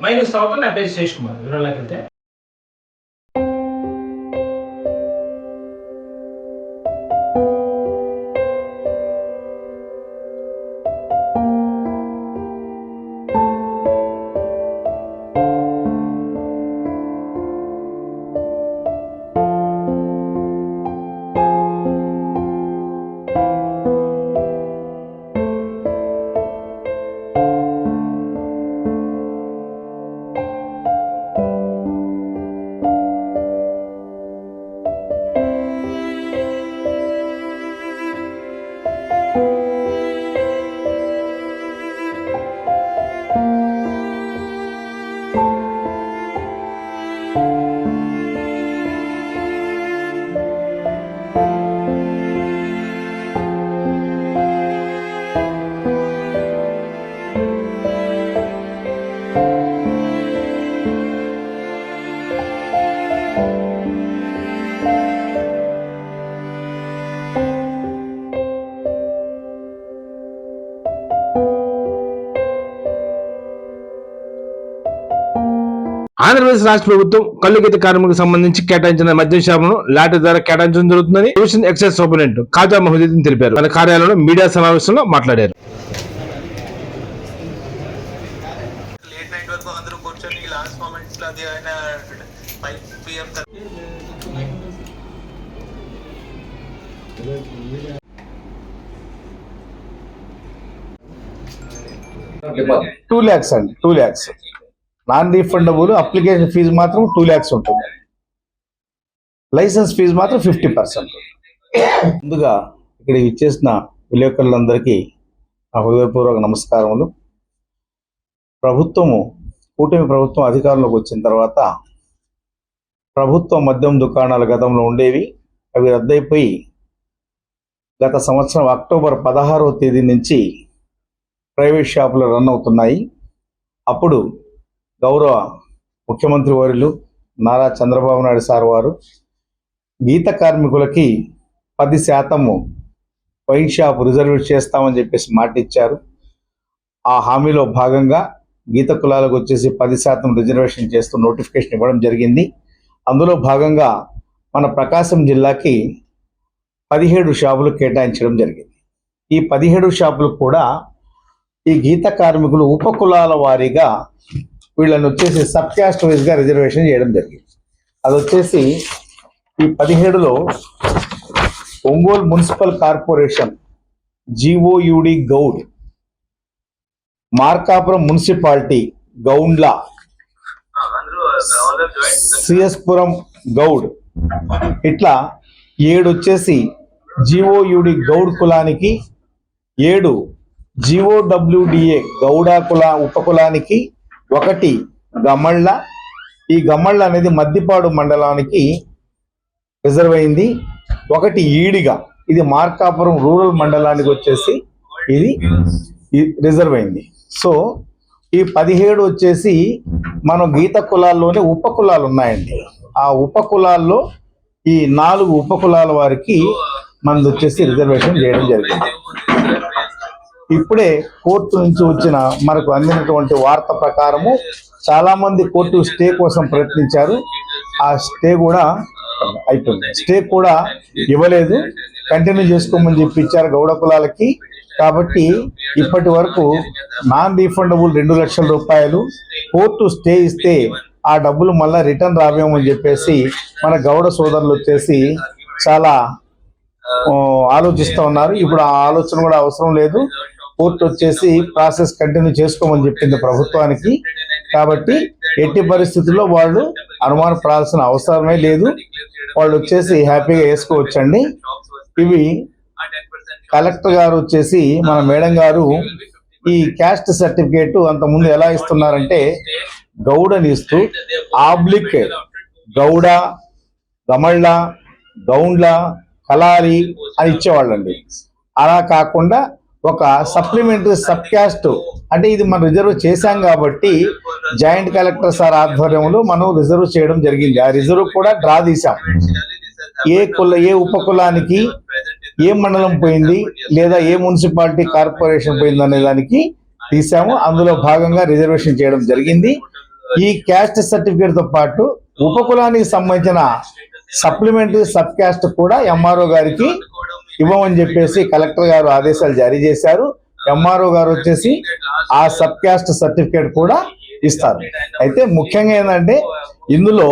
Minus తర్వాత నా పేరు శేష్ కుమార్. వివరాలకు వెళ్తే ఆంధ్రప్రదేశ్ రాష్ట్ర ప్రభుత్వం కల్లు గీత కార్మికులకు సంబంధించి కేటాయించిన మద్యం షాపును లాటరీ ద్వారా కేటాయించడం జరుగుతుందని division excise superintendent Khaja Mohiddin తెలిపారు. తన కార్యాలయంలో మీడియా సమావేశంలో మాట్లాడారు. $2 lakhs అండి, 2 lakhs. Non refundable application fee మాత్రం 2 lakhs ఉంటుంది. లైసెన్స్ ఫీజు మాత్రం 50%. ముందుగా ఇక్కడ ఇచ్చేసిన విలేకరులందరికీ నా హృదయపూర్వక నమస్కారములు. కూటమి ప్రభుత్వం అధికారంలోకి వచ్చిన తర్వాత ప్రభుత్వ మద్యం దుకాణాలు గతంలో ఉండేవి, అవి రద్దయిపోయి గత సంవత్సరం అక్టోబర్ 16వ తేదీ నుంచి ప్రైవేట్ షాపులు రన్ అవుతున్నాయి. అప్పుడు గౌరవ ముఖ్యమంత్రి వర్యులు నారా చంద్రబాబు నాయుడు సార్ వారు గీత కార్మికులకి 10% వైన్ షాప్ రిజర్వ్ చేస్తామని చెప్పేసి మాట ఇచ్చారు. ఆ హామీలో భాగంగా గీత కులాలకు వచ్చేసి 10% రిజర్వేషన్ చేస్తూ నోటిఫికేషన్ ఇవ్వడం జరిగింది. అందులో భాగంగా మన ప్రకాశం జిల్లాకి 17 షాపులు కేటాయించడం జరిగింది. ఈ 17 షాపులు కూడా ఈ గీత కార్మికులు ఉపకులాల వారీగా వీళ్ళని వచ్చేసి సబ్ క్యాస్ట్ వైజ్గా రిజర్వేషన్ చేయడం జరిగింది. అది వచ్చేసి ఈ 17లో Ongole municipal corporation GOUD Goud, Markapuram municipality Goundla, CSPuram Goud, ఇట్లా 7 వచ్చేసి GOUD గౌడ్ కులానికి, 7 GOWDA గౌడ ఉపకులానికి, 1 గమళ్ళ, ఈ గమళ్ళ అనేది మద్దిపాడు మండలానికి రిజర్వ్ అయింది, 1 ఈడిగా, ఇది మార్కాపురం రూరల్ మండలానికి వచ్చేసి ఇది రిజర్వ్ అయింది. సో ఈ 17 వచ్చేసి మనం గీత కులాల్లోనే ఉపకులాలు ఉన్నాయండి. ఆ ఉపకులాల్లో ఈ 4 ఉపకులాల వారికి మనది వచ్చేసి రిజర్వేషన్ చేయడం జరిగింది. ఇప్పుడే కోర్టు నుంచి వచ్చిన మనకు అందినటువంటి వార్త ప్రకారము చాలా మంది కోర్టు స్టే కోసం ప్రయత్నించారు. ఆ స్టే కూడా అయిపోయింది. స్టే కూడా ఇవ్వలేదు, కంటిన్యూ చేసుకోమని చెప్పి ఇచ్చారు గౌడ కులాలకి. కాబట్టి ఇప్పటి వరకు నాన్ రీఫండబుల్ 2 లక్షల రూపాయలు కోర్టు స్టే ఇస్తే ఆ డబ్బులు మళ్ళీ రిటర్న్ రావేమని చెప్పేసి మన గౌడ సోదరులు వచ్చేసి చాలా ఆలోచిస్తూ ఉన్నారు. ఇప్పుడు ఆ ఆలోచన కూడా అవసరం లేదు. కోర్టు వచ్చేసి ప్రాసెస్ కంటిన్యూ చేసుకోమని చెప్పింది ప్రభుత్వానికి. కాబట్టి ఎట్టి పరిస్థితుల్లో వాళ్ళు అనుమానపడాల్సిన అవసరమే లేదు. వాళ్ళు వచ్చేసి హ్యాపీగా వేసుకోవచ్చండి. ఇవి కలెక్టర్ గారు వచ్చేసి మన మేడం గారు ఈ క్యాస్ట్ సర్టిఫికేట్ అంతకుముందు ఎలా ఇస్తున్నారంటే గౌడని ఇస్తూ ఆబ్లిక్ గౌడ, గమళ్ళ, గౌండ్ల, కలారి అని ఇచ్చేవాళ్ళండి. అలా కాకుండా ఒక సప్లిమెంటరీ సబ్ క్యాస్ట్ అంటే ఇది మనం రిజర్వ్ చేశాం కాబట్టి జాయింట్ కలెక్టర్ సార్ ఆధ్వర్యంలో మనం రిజర్వ్ చేయడం జరిగింది. ఆ రిజర్వ్ కూడా డ్రా తీసాం. ఏ ఉపకులానికి ఏ మండలం పోయింది లేదా ఏ మున్సిపాలిటీ కార్పొరేషన్ పోయింది అనే దానికి తీసాము. అందులో భాగంగా రిజర్వేషన్ చేయడం జరిగింది. ఈ క్యాస్ట్ సర్టిఫికేట్ తో పాటు ఉపకులానికి సంబంధించిన సప్లిమెంటరీ సబ్ క్యాస్ట్ కూడా ఎంఆర్ఓ గారికి ఇవ్వమని చెప్పేసి కలెక్టర్ గారు ఆదేశాలు జారీ చేశారు. ఎంఆర్ఓ గారు వచ్చేసి ఆ సబ్ క్యాస్ట్ సర్టిఫికేట్ కూడా ఇస్తారు. అయితే ముఖ్యంగా ఏంటంటే ఇందులో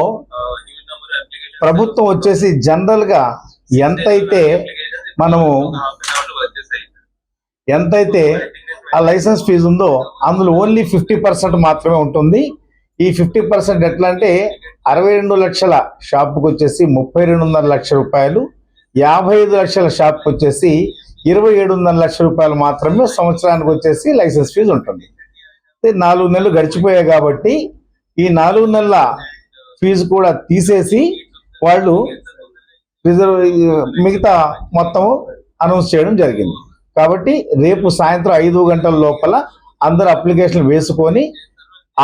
ప్రభుత్వం వచ్చేసి జనరల్ గా ఎంతైతే ఆ లైసెన్స్ ఫీజు ఉందో అందులో ఓన్లీ 50% మాత్రమే ఉంటుంది. ఈ 50% ఎట్లా అంటే 62 లక్షల షాపుకి వచ్చేసి 32.5 లక్షల రూపాయలు, 55 లక్షల షాప్కి వచ్చేసి 27.5 లక్షల రూపాయలు మాత్రమే సంవత్సరానికి వచ్చేసి లైసెన్స్ ఫీజు ఉంటుంది. 4 నెలలు గడిచిపోయాయి కాబట్టి ఈ 4 నెలల ఫీజు కూడా తీసేసి వాళ్ళు మిగతా మొత్తం అనౌన్స్ చేయడం జరిగింది. కాబట్టి రేపు సాయంత్రం 5 గంటల లోపల అందరు అప్లికేషన్ వేసుకొని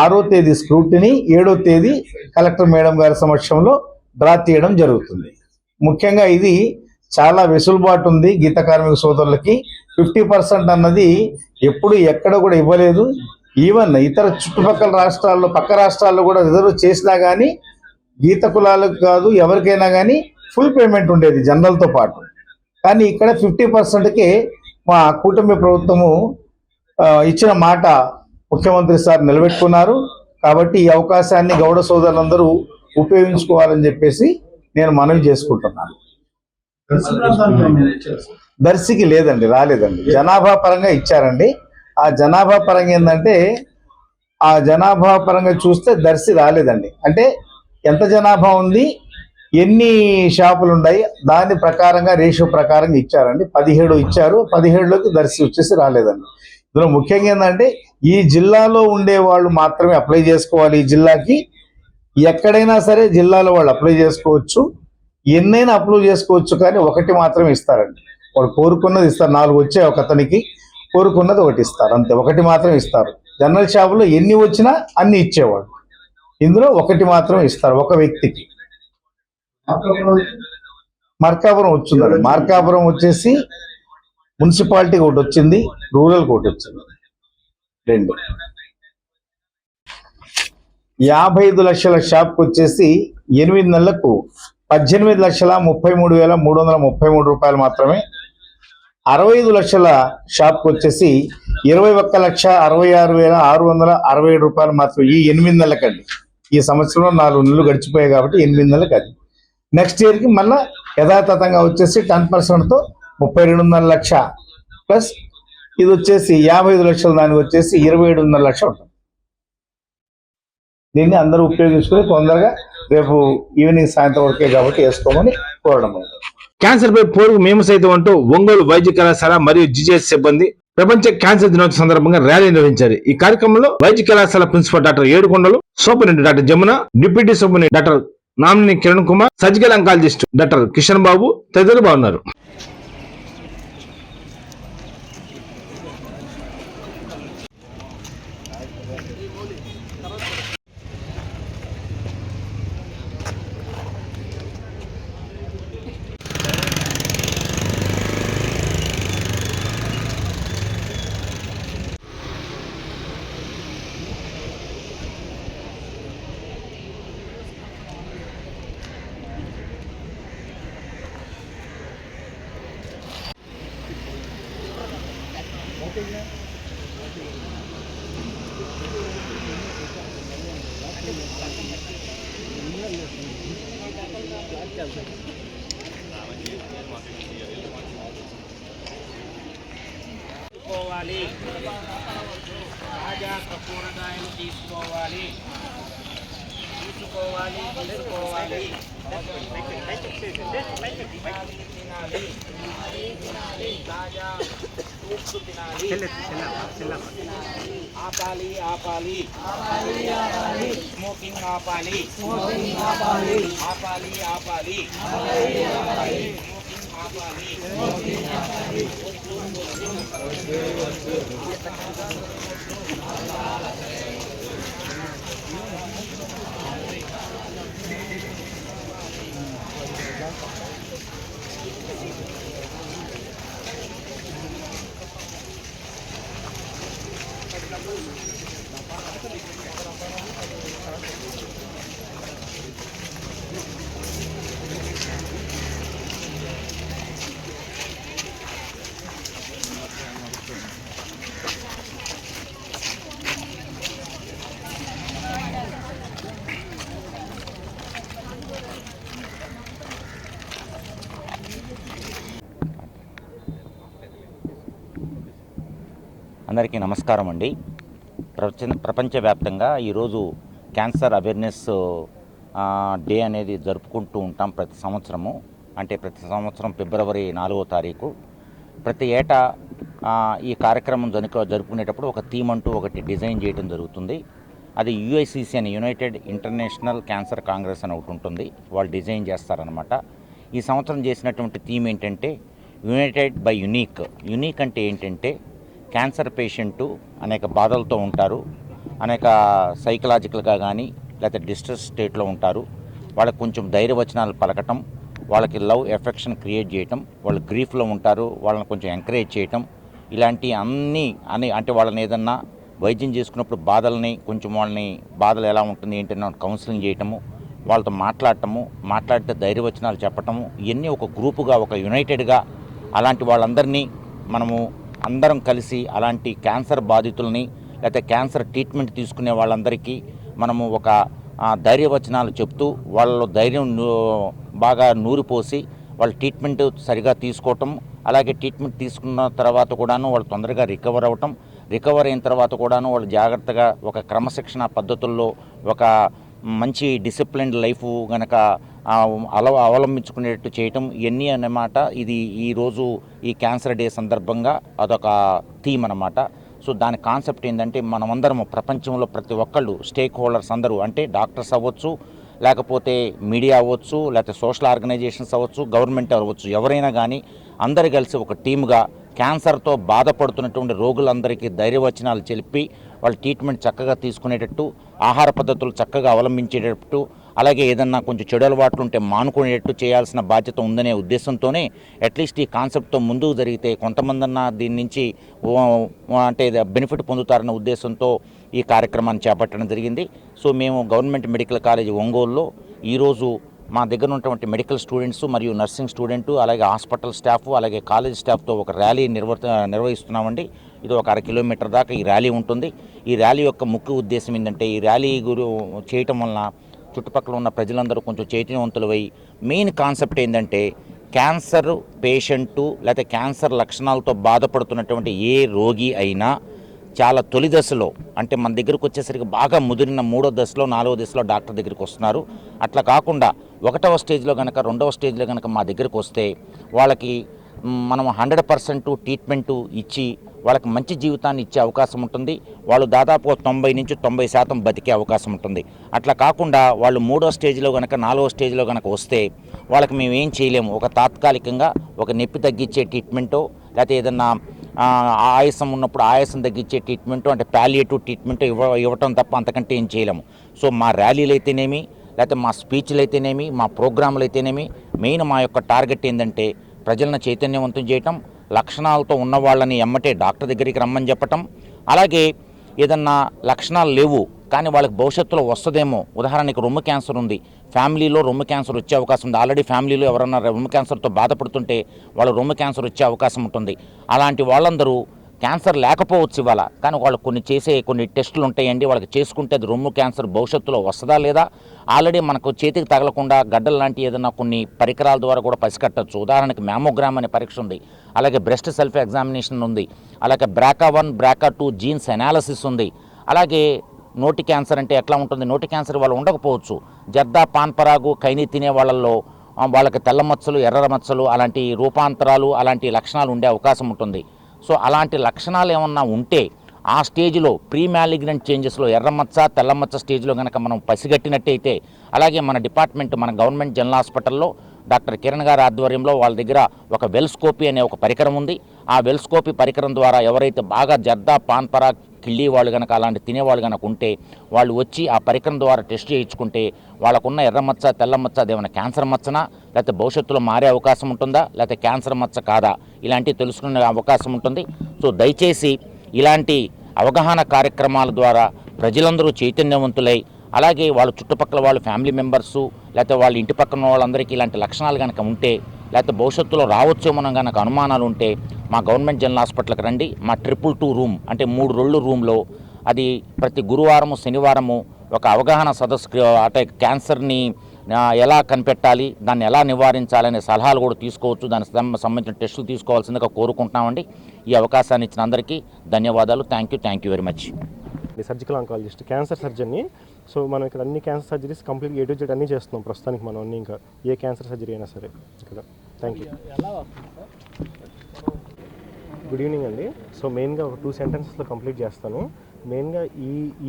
6వ తేదీ స్క్రూటినీ, 7వ తేదీ కలెక్టర్ మేడం గారి సమక్షంలో డ్రా తీయడం జరుగుతుంది. ముఖ్యంగా ఇది చాలా వెసులుబాటు ఉంది గీత కార్మిక సోదరులకి. 50% అన్నది ఎప్పుడు ఎక్కడ కూడా ఇవ్వలేదు. ఈవెన్ ఇతర చుట్టుపక్కల రాష్ట్రాల్లో, పక్క రాష్ట్రాల్లో కూడా రిజర్వ్ చేసినా కానీ గీత కులాలకు కాదు ఎవరికైనా కానీ ఫుల్ పేమెంట్ ఉండేది జనరల్తో పాటు. కానీ ఇక్కడ 50%కే మా కూటమి ప్రభుత్వము ఇచ్చిన మాట ముఖ్యమంత్రి సార్ నిలబెట్టుకున్నారు. కాబట్టి ఈ అవకాశాన్ని గౌడ సోదరులందరూ ఉపయోగించుకోవాలని చెప్పేసి నేను మనవి చేసుకుంటున్నాను. దర్శికి లేదండి, రాలేదండి. జనాభా పరంగా ఇచ్చారండి. ఆ జనాభా పరంగా ఏంటంటే ఆ జనాభా పరంగా చూస్తే దర్శి రాలేదండి. అంటే ఎంత జనాభా ఉంది, ఎన్ని షాపులు ఉన్నాయి దాని ప్రకారంగా రేషియో ప్రకారంగా ఇచ్చారండి. 17 ఇచ్చారు. 17లోకి దర్శి వచ్చేసి రాలేదండి. ఇందులో ముఖ్యంగా ఏంటంటే ఈ జిల్లాలో ఉండే వాళ్ళు మాత్రమే అప్లై చేసుకోవాలి. ఈ జిల్లాకి ఎక్కడైనా సరే జిల్లాలో వాళ్ళు అప్లై చేసుకోవచ్చు, ఎన్నైనా అప్లై చేసుకోవచ్చు. కానీ ఒకటి మాత్రమే ఇస్తారండి. వాడు కోరుకున్నది ఇస్తారు. 4 వచ్చాయి ఒక అతనికి, కోరుకున్నది ఒకటి ఇస్తారు, అంతే. ఒకటి మాత్రం ఇస్తారు. జనరల్ షాపులో ఎన్ని వచ్చినా అన్ని ఇచ్చేవాడు. ఇందులో ఒకటి మాత్రం ఇస్తారు ఒక వ్యక్తికి. మార్కాపురం వచ్చిందండి. మార్కాపురం వచ్చేసి మున్సిపాలిటీకి ఒకటి వచ్చింది, రూరల్ ఒకటి వచ్చింది, 2. 55 లక్షల షాప్కి వచ్చేసి 8 నెలలకు 18,33,333 రూపాయలు మాత్రమే. 65 లక్షల షాప్కి వచ్చేసి 21,66,667 రూపాయలు మాత్రం. ఈ 8 నెలలకండి. ఈ సంవత్సరంలో 4 నెలలు గడిచిపోయాయి కాబట్టి 8 నెలలకు అది. నెక్స్ట్ ఇయర్కి మళ్ళీ యథాతథంగా వచ్చేసి 10%తో 32.5 లక్ష ప్లస్ ఇది వచ్చేసి 55 లక్షలు, దానికి వచ్చేసి 27.5 లక్ష ఉంటుంది. దీన్ని అందరూ ఉపయోగించుకొని తొందరగా రేపు ఈవినింగ్ సాయంత్రం వరకే కాబట్టి వేసుకోమని కోరడం. క్యాన్సర్ పై పోరుకు మేము సైతం అంటూ ఒంగోలు వైద్య కళాశాల మరియు జిజెస్ సిబ్బంది ప్రపంచ క్యాన్సర్ దినోత్సవం సందర్భంగా ర్యాలీ నిర్వహించారు. ఈ కార్యక్రమంలో వైద్య కళాశాల principal doctor Yedukondalu, superintendent doctor Jamuna, deputy superintendent doctor Namini Kiran Kumar, surgical oncologist doctor Kishan Babu తదితరులు బాగున్నారు. తాజా కూరగాయలు తీసుకోవాలి. తాజా ఫ్రూట్స్ తినాలి. ఆపాలి స్మోకింగ్ ఆపాలి. స్మోకింగ్ ఆపాలి. అందరికీ నమస్కారం అండి. ప్రపంచవ్యాప్తంగా ఈరోజు క్యాన్సర్ అవేర్నెస్ డే అనేది జరుపుకుంటూ ఉంటాం ప్రతి సంవత్సరము. అంటే ప్రతి సంవత్సరం ఫిబ్రవరి 4వ తారీఖు. ప్రతి ఏటా ఈ కార్యక్రమం జరుపుకునేటప్పుడు ఒక థీమ్ అంటూ ఒకటి డిజైన్ చేయడం జరుగుతుంది. అది యుఐసిసి అని, యునైటెడ్ ఇంటర్నేషనల్ క్యాన్సర్ కాంగ్రెస్ అని ఒకటి ఉంటుంది, వాళ్ళు డిజైన్ చేస్తారనమాట. ఈ సంవత్సరం చేసినటువంటి థీమ్ ఏంటంటే యునైటెడ్ బై యునీక్. యునీక్ అంటే ఏంటంటే క్యాన్సర్ పేషెంటు అనేక బాధలతో ఉంటారు, అనేక సైకలాజికల్గా కానీ లేకపోతే డిస్ట్రెస్ స్టేట్లో ఉంటారు. వాళ్ళకి కొంచెం ధైర్యవచనాలు పలకటం, వాళ్ళకి లవ్ ఎఫెక్షన్ క్రియేట్ చేయటం, వాళ్ళు గ్రీఫ్లో ఉంటారు, వాళ్ళని కొంచెం ఎంకరేజ్ చేయటం, ఇలాంటి అన్నీ అంటే వాళ్ళని ఏదన్నా వైద్యం చేసుకున్నప్పుడు వాళ్ళని బాధలు ఎలా ఉంటుంది ఏంటన్నా కౌన్సిలింగ్ చేయటము, వాళ్ళతో మాట్లాడితే ధైర్యవచనాలు చెప్పటము, ఇవన్నీ ఒక గ్రూపుగా, ఒక యునైటెడ్గా అలాంటి వాళ్ళందరినీ మనము అందరం కలిసి అలాంటి క్యాన్సర్ బాధితుల్ని లేకపోతే క్యాన్సర్ ట్రీట్మెంట్ తీసుకునే వాళ్ళందరికీ మనము ఒక ధైర్యవచనాలు చెప్తూ వాళ్ళలో ధైర్యం బాగా నూరిపోసి వాళ్ళ ట్రీట్మెంట్ సరిగా తీసుకోవటం, అలాగే ట్రీట్మెంట్ తీసుకున్న తర్వాత కూడాను వాళ్ళు తొందరగా రికవర్ అయిన తర్వాత కూడాను వాళ్ళు జాగ్రత్తగా ఒక క్రమశిక్షణ పద్ధతుల్లో ఒక మంచి డిసిప్లిన్డ్ లైఫ్ గనక అవలంబించుకునేటట్టు చేయటం, ఇవన్నీ అన్నమాట. ఇది ఈరోజు ఈ క్యాన్సర్ డే సందర్భంగా అదొక థీమ్ అన్నమాట. సో దాని కాన్సెప్ట్ ఏంటంటే మనమందరము ప్రపంచంలో ప్రతి ఒక్కళ్ళు స్టేక్ హోల్డర్స్ అందరూ, అంటే డాక్టర్స్ అవ్వచ్చు, లేకపోతే మీడియా అవ్వచ్చు, లేకపోతే సోషల్ ఆర్గనైజేషన్స్ అవ్వచ్చు, గవర్నమెంట్ అవ్వచ్చు, ఎవరైనా కానీ అందరు కలిసి ఒక టీముగా క్యాన్సర్తో బాధపడుతున్నటువంటి రోగులందరికీ ధైర్యవచనాలు చెప్పి వాళ్ళ ట్రీట్మెంట్ చక్కగా తీసుకునేటట్టు, ఆహార పద్ధతులు చక్కగా అవలంబించేటట్టు, అలాగే ఏదన్నా కొంచెం చెడు అలవాట్లు ఉంటే మానుకునేటట్టు చేయాల్సిన బాధ్యత ఉందనే ఉద్దేశంతోనే అట్లీస్ట్ ఈ కాన్సెప్ట్తో ముందుకు జరిగితే కొంతమందన్నా దీని నుంచి అంటే బెనిఫిట్ పొందుతారన్న ఉద్దేశంతో ఈ కార్యక్రమాన్ని చేపట్టడం జరిగింది. సో మేము గవర్నమెంట్ మెడికల్ కాలేజ్ ఒంగోలులో ఈరోజు మా దగ్గర ఉన్నటువంటి మెడికల్ స్టూడెంట్స్ మరియు నర్సింగ్ స్టూడెంటు, అలాగే హాస్పిటల్ స్టాఫ్, అలాగే కాలేజ్ స్టాఫ్తో ఒక ర్యాలీ నిర్వహిస్తున్నామండి. ఇది ఒక 1/2 కిలోమీటర్ దాకా ఈ ర్యాలీ ఉంటుంది. ఈ ర్యాలీ యొక్క ముఖ్య ఉద్దేశం ఏంటంటే ఈ ర్యాలీ చేయటం వలన చుట్టుపక్కల ఉన్న ప్రజలందరూ కొంచెం చైతన్యవంతులై, మెయిన్ కాన్సెప్ట్ ఏంటంటే క్యాన్సర్ పేషెంటు లేకపోతే క్యాన్సర్ లక్షణాలతో బాధపడుతున్నటువంటి ఏ రోగి అయినా చాలా తొలి దశలో, అంటే మన దగ్గరకు వచ్చేసరికి బాగా ముదిరిన 3వ దశలో 4వ దశలో డాక్టర్ దగ్గరికి వస్తున్నారు. అట్లా కాకుండా 1వ స్టేజ్లో కనుక 2వ స్టేజ్లో కనుక మా దగ్గరికి వస్తే వాళ్ళకి మనం 100% ట్రీట్మెంటు ఇచ్చి వాళ్ళకి మంచి జీవితాన్ని ఇచ్చే అవకాశం ఉంటుంది. వాళ్ళు దాదాపు 90 నుంచి 90% బతికే అవకాశం ఉంటుంది. అట్లా కాకుండా వాళ్ళు 3వ స్టేజ్లో కనుక 4వ స్టేజ్లో కనుక వస్తే వాళ్ళకి మేము ఏం చేయలేము. ఒక తాత్కాలికంగా ఒక నొప్పి తగ్గించే ట్రీట్మెంటో, లేకపోతే ఏదన్నా ఆయాసం ఉన్నప్పుడు ఆయాసం తగ్గించే ట్రీట్మెంటు, అంటే పాలియేటివ్ ట్రీట్మెంట్ ఇవ్వటం తప్ప అంతకంటే ఏం చేయలేము. సో మా ర్యాలీలు అయితేనేమి, లేకపోతే మా స్పీచ్లు అయితేనేమి, మా ప్రోగ్రాములు అయితేనేమి, మెయిన్ మా యొక్క టార్గెట్ ఏంటంటే ప్రజలను చైతన్యవంతం చేయటం, లక్షణాలతో ఉన్న వాళ్ళని ఎమ్మటే డాక్టర్ దగ్గరికి రమ్మని చెప్పటం, అలాగే ఏదన్నా లక్షణాలు లేవు కానీ వాళ్ళకి భవిష్యత్తులో వస్తుందేమో, ఉదాహరణకి రొమ్ము క్యాన్సర్ ఉంది, ఫ్యామిలీలో రొమ్ము క్యాన్సర్ వచ్చే అవకాశం ఉంది, ఆల్రెడీ ఫ్యామిలీలో ఎవరన్నా రొమ్ము క్యాన్సర్తో బాధపడుతుంటే వాళ్ళు రొమ్ము క్యాన్సర్ వచ్చే అవకాశం ఉంటుంది. అలాంటి వాళ్ళందరూ క్యాన్సర్ లేకపోవచ్చు ఇవాళ, కానీ వాళ్ళు కొన్ని టెస్టులు ఉంటాయండి, వాళ్ళకి చేసుకుంటే అది రొమ్ము క్యాన్సర్ భవిష్యత్తులో వస్తుందా లేదా, ఆల్రెడీ మనకు చేతికి తగలకుండా గడ్డలు లాంటి ఏదైనా కొన్ని పరికరాల ద్వారా కూడా పసికట్టచ్చు. ఉదాహరణకి మ్యామోగ్రామ్ అనే పరీక్ష ఉంది, అలాగే బ్రెస్ట్ సెల్ఫ్ ఎగ్జామినేషన్ ఉంది, అలాగే BRCA1 BRCA2 జీన్స్ అనాలిసిస్ ఉంది. అలాగే నోటి క్యాన్సర్ అంటే ఎట్లా ఉంటుంది, నోటి క్యాన్సర్ వాళ్ళు ఉండకపోవచ్చు, జర్దా పాన్ పరాగు ఖైనీ తినే వాళ్ళల్లో వాళ్ళకి తెల్ల మచ్చలు, ఎర్ర మచ్చలు, అలాంటి రూపాంతరాలు, అలాంటి లక్షణాలు ఉండే అవకాశం ఉంటుంది. సో అలాంటి లక్షణాలు ఏమన్నా ఉంటే ఆ స్టేజ్లో ప్రీ మ్యాలిగ్నెంట్ చేంజెస్లో ఎర్రమచ్చ తెల్లమచ్చ స్టేజ్లో కనుక మనం పసిగట్టినట్టయితే, అలాగే మన డిపార్ట్మెంట్ మన గవర్నమెంట్ జనరల్ హాస్పిటల్లో డాక్టర్ కిరణ్ గారి ఆధ్వర్యంలో వాళ్ళ దగ్గర ఒక వెల్స్కోపీ అనే ఒక పరికరం ఉంది. ఆ వెల్స్కోపీ పరికరం ద్వారా ఎవరైతే బాగా జర్దా పాన్ పరాగ్ కిళ్ళి వాళ్ళు కనుక అలాంటి తినేవాళ్ళు కనుక ఉంటే వాళ్ళు వచ్చి ఆ పరికరం ద్వారా టెస్ట్ చేయించుకుంటే వాళ్ళకున్న ఎర్రమచ్చ తెల్లమచ్చ అదేమైనా క్యాన్సర్ మచ్చనా, లేకపోతే భవిష్యత్తులో మారే అవకాశం ఉంటుందా, లేకపోతే క్యాన్సర్ మచ్చ కాదా, ఇలాంటివి తెలుసుకునే అవకాశం ఉంటుంది. సో దయచేసి ఇలాంటి అవగాహన కార్యక్రమాల ద్వారా ప్రజలందరూ చైతన్యవంతులై, అలాగే వాళ్ళ చుట్టుపక్కల వాళ్ళ ఫ్యామిలీ మెంబర్సు లేకపోతే వాళ్ళ ఇంటి పక్కన వాళ్ళందరికీ ఇలాంటి లక్షణాలు కనుక ఉంటే, లేకపోతే భవిష్యత్తులో రావచ్చేమో కనుక అనుమానాలు ఉంటే మా గవర్నమెంట్ జనరల్ హాస్పిటల్కి రండి. మా 222 రూమ్, అంటే 3 రోళ్ళు రూమ్లో అది ప్రతి గురువారము శనివారము ఒక అవగాహన సదస్సు, అంటే క్యాన్సర్ని ఎలా కనిపెట్టాలి, దాన్ని ఎలా నివారించాలనే సలహాలు కూడా తీసుకోవచ్చు. దానికి సంబంధించిన టెస్టులు తీసుకోవాల్సిందిగా కోరుకుంటున్నామండి. ఈ అవకాశాన్ని ఇచ్చిన అందరికీ ధన్యవాదాలు. Thank you very much. Surgical oncologist, cancer సర్జన్ని. సో మనం ఇక్కడ అన్ని cancer surgeries complete A to Z అన్నీ చేస్తున్నాం ప్రస్తుతానికి. మనం అన్ని ఇంకా ఏ క్యాన్సర్ సర్జరీ అయినా సరే ఇక్కడ. Thank you. గుడ్ ఈవినింగ్ అండి. సో మెయిన్గా ఒక 2 సెంటెన్సెస్లో కంప్లీట్ చేస్తాను. మెయిన్గా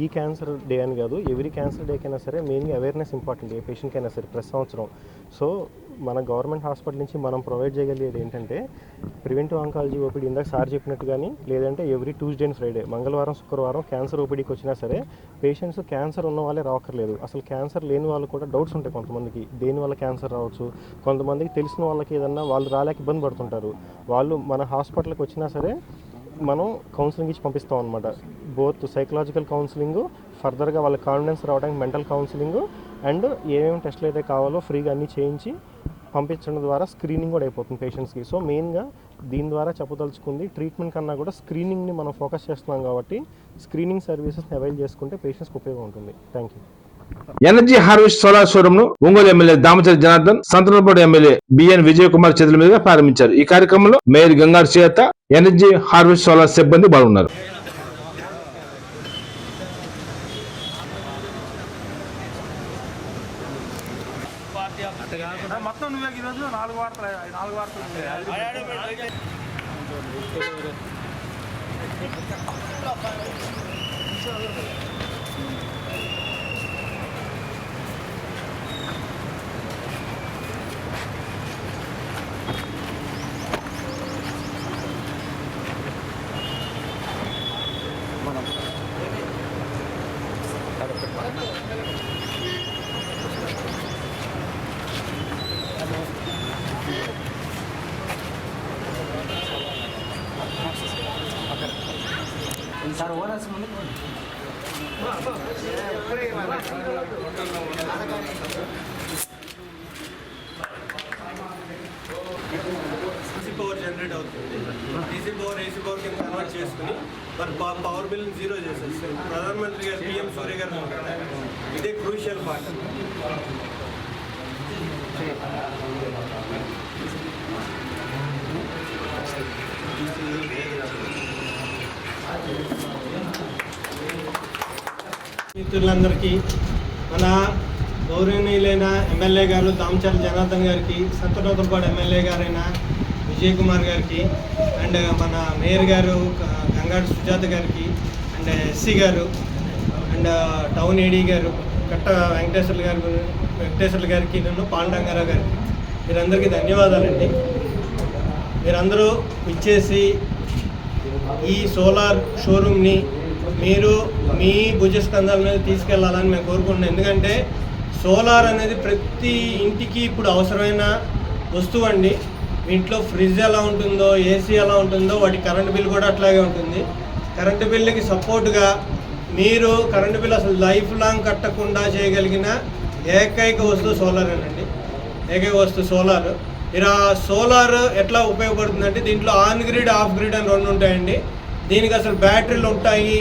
ఈ క్యాన్సర్ డే అని కాదు, ఎవ్రీ క్యాన్సర్ డేకైనా సరే మెయిన్గా అవేర్నెస్ ఇంపార్టెంట్. ఏ పేషెంట్కైనా సరే ప్రతి సంవత్సరం. సో మన గవర్నమెంట్ హాస్పిటల్ నుంచి మనం ప్రొవైడ్ చేయగలిగేది ఏంటంటే ప్రివెంటివ్ ఆంకాలజీ ఓపీడీ, ఇందాక సార్ చెప్పినట్టు కానీ, లేదంటే ఎవ్రీ ట్యూస్డే అండ్ ఫ్రైడే, మంగళవారం శుక్రవారం క్యాన్సర్ ఓపీడీకి వచ్చినా సరే పేషెంట్స్ క్యాన్సర్ ఉన్న వాళ్ళే రావక్కర్లేదు. అసలు క్యాన్సర్ లేని వాళ్ళు కూడా డౌట్స్ ఉంటాయి కొంతమందికి, దేనివల్ల క్యాన్సర్ రావచ్చు. కొంతమందికి తెలిసిన వాళ్ళకి ఏదన్నా వాళ్ళు రాలేక ఇబ్బంది పడుతుంటారు. వాళ్ళు మన హాస్పిటల్కి వచ్చినా సరే మనం కౌన్సిలింగ్ ఇచ్చి పంపిస్తాం అనమాట. బోత్ సైకలాజికల్ కౌన్సిలింగ్, ఫర్దర్గా వాళ్ళ కాన్ఫిడెన్స్ రావడానికి మెంటల్ కౌన్సిలింగ్, అండ్ ఏమేమి టెస్టులు అయితే కావాలో ఫ్రీగా అన్నీ చేయించి పంపించడం ద్వారా స్క్రీనింగ్ కూడా అయిపోతుంది పేషెంట్స్కి. సో మెయిన్గా దీని ద్వారా చెప్పదలుచుకుంది, ట్రీట్మెంట్ కన్నా కూడా స్క్రీనింగ్ని మనం ఫోకస్ చేస్తున్నాం కాబట్టి స్క్రీనింగ్ సర్వీసెస్ని అవైల్ చేసుకుంటే పేషెంట్స్కి ఉపయోగం ఉంటుంది. Thank you. Energy harvest solar showroom ను Ongole MLA Damacharla Janardhan, Santanapadu MLA BN Vijay Kumar చేతుల మీదుగా ప్రారంభించారు. ఈ కార్యక్రమంలో మేయర్ గంగారు చేత ఎనర్జీ హార్వెస్ట్ సోలార్ సిబ్బంది పాల్గొన్నారు. మొత్తం నువ్వే ఈరోజు 4 వార్తలు పవర్ జనరేట్ అవుతుంది. డీసీ పవర్ ఏసీ పవర్ కింద కన్వర్ట్ చేసుకుని మరి పవర్ బిల్ 0 చేసేస్తారు. ప్రధానమంత్రి గారు PM సూర్య గారు ఇదే క్రూషియల్ పార్ట్. మిత్రులందరికీ, మన గౌరవనీయులైన ఎమ్మెల్యే గారు దామచర్ల జనార్దన్ గారికి, సంతనూతలపాడు ఎమ్మెల్యే గారైన విజయ్ కుమార్ గారికి, అండ్ మన మేయర్ గారు గంగాడు సుజాత గారికి, అండ్ SC గారు, అండ్ టౌన్ AD గారు కట్ట వెంకటేశ్వర్ల గారికి, నన్ను పాండంగారావు గారికి, మీరందరికీ ధన్యవాదాలండి. మీరందరూ ఇచ్చేసి ఈ సోలార్ షోరూమ్ని మీరు మీ భుజస్కంధాల మీద తీసుకెళ్లాలని మేము కోరుకుంటున్నాం. ఎందుకంటే సోలార్ అనేది ప్రతి ఇంటికి ఇప్పుడు అవసరమైన వస్తువు అండి. మీ ఇంట్లో ఫ్రిడ్జ్ ఎలా ఉంటుందో, AC ఎలా ఉంటుందో, వాటి కరెంటు బిల్ కూడా అట్లాగే ఉంటుంది. కరెంటు బిల్లుకి సపోర్ట్గా మీరు కరెంటు బిల్ అసలు లైఫ్ లాంగ్ కట్టకుండా చేయగలిగిన ఏకైక వస్తువు సోలారేనండి. ఏకైక వస్తువు సోలార్. మీరు ఆ సోలార్ ఎట్లా ఉపయోగపడుతుందంటే దీంట్లో ఆన్ గ్రిడ్, ఆఫ్ గ్రిడ్ అని 2 ఉంటాయండి. దీనికి అసలు బ్యాటరీలు ఉంటాయి,